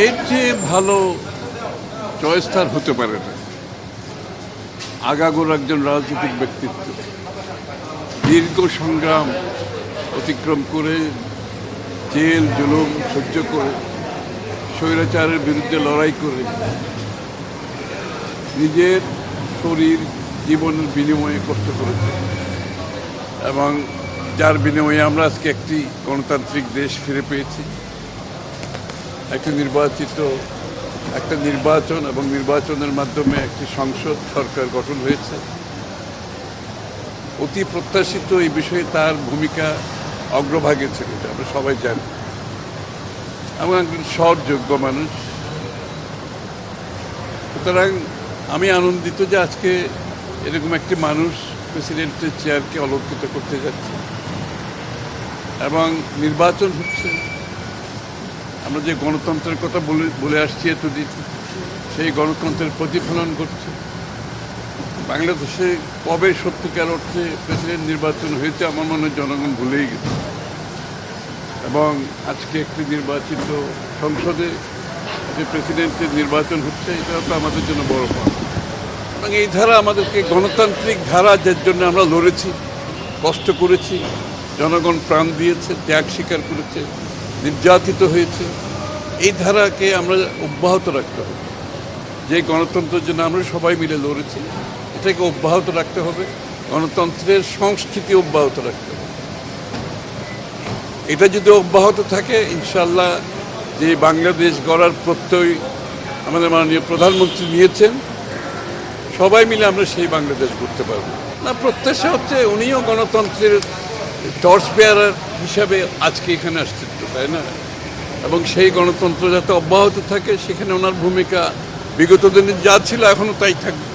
এর চেয়ে ভালো চয়েস তার হতে পারে না। আগাগোড়া একজন রাজনৈতিক ব্যক্তিত্ব, দীর্ঘ সংগ্রাম অতিক্রম করে, জেল জুলুম সহ্য করে, স্বৈরাচারের বিরুদ্ধে লড়াই করে, নিজের শরীর জীবনের বিনিময়ে কষ্ট করেছে এবং যার বিনিময়ে আমরা আজকে একটি গণতান্ত্রিক দেশ ফিরে পেয়েছি। একটা নির্বাচন এবং নির্বাচনের মাধ্যমে একটি সংসদ সরকার গঠন হয়েছে। অতি প্রত্যাশিত এই বিষয়ে তার ভূমিকা অগ্রভাগে ছিল, এটা আমরা সবাই জানি। এবং একজন সৎযোগ্য মানুষ। সুতরাং আমি আনন্দিত যে আজকে এরকম একটি মানুষ প্রেসিডেন্টের চেয়ারকে অলঙ্কৃত করতে যাচ্ছে এবং নির্বাচন হচ্ছে। আমরা যে গণতন্ত্রের কথা বলে আসছি এতদিন, সেই গণতন্ত্রের প্রতিফলন ঘটছে। বাংলাদেশে কবে সত্যিকার অর্থে প্রেসিডেন্ট নির্বাচন হয়েছে আমার মনে হয় জনগণ ভুলেই গেছে। এবং আজকে একটি নির্বাচিত সংসদে যে প্রেসিডেন্টের নির্বাচন হচ্ছে, এটাও তো আমাদের জন্য বড় পাওয়া। এবং এই ধারা আমাদেরকে গণতান্ত্রিক ধারা, যার জন্য আমরা লড়েছি, কষ্ট করেছি, জনগণ প্রাণ দিয়েছে, ত্যাগ স্বীকার করেছে, নির্যাতিত হয়েছে, এই ধারাকে আমরা অব্যাহত রাখতে হবে। যে গণতন্ত্রের জন্য আমরা সবাই মিলে লড়েছি, এটাকে অব্যাহত রাখতে হবে। গণতন্ত্রের সংস্কৃতি অব্যাহত রাখতে হবে। এটা যদি অব্যাহত থাকে, ইনশাল্লাহ যে বাংলাদেশ গড়ার প্রত্যয় আমাদের মাননীয় প্রধানমন্ত্রী নিয়েছেন, সবাই মিলে আমরা সেই বাংলাদেশ করতে পারব। না, প্রত্যাশা হচ্ছে উনিও গণতন্ত্রের টর্চ বেয়ারার হিসাবে আজকে এখানে আসছেন, তাই না? এবং সেই গণতন্ত্র যাতে অব্যাহত থাকে, সেখানে ওনার ভূমিকা বিগত দিনে যা ছিল এখনও তাই থাকবে।